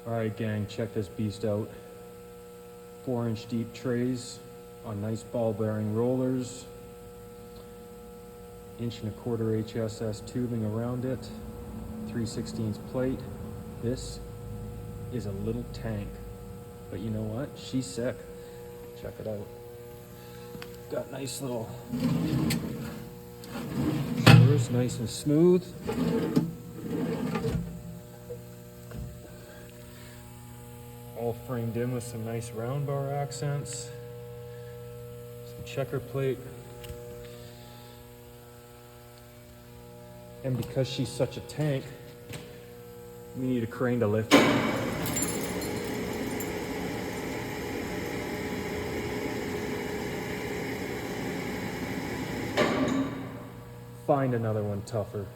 Alright gang, check this beast out. 4-inch deep trays on nice ball bearing rollers. 1.25" HSS tubing around it. 3/16 plate. This is a little tank. But you know what? She's sick. Check it out. Got nice little shoulders, nice and smooth. All framed in with some nice round bar accents. Some checker plate. And because she's such a tank, we need a crane to lift her. Find another one tougher.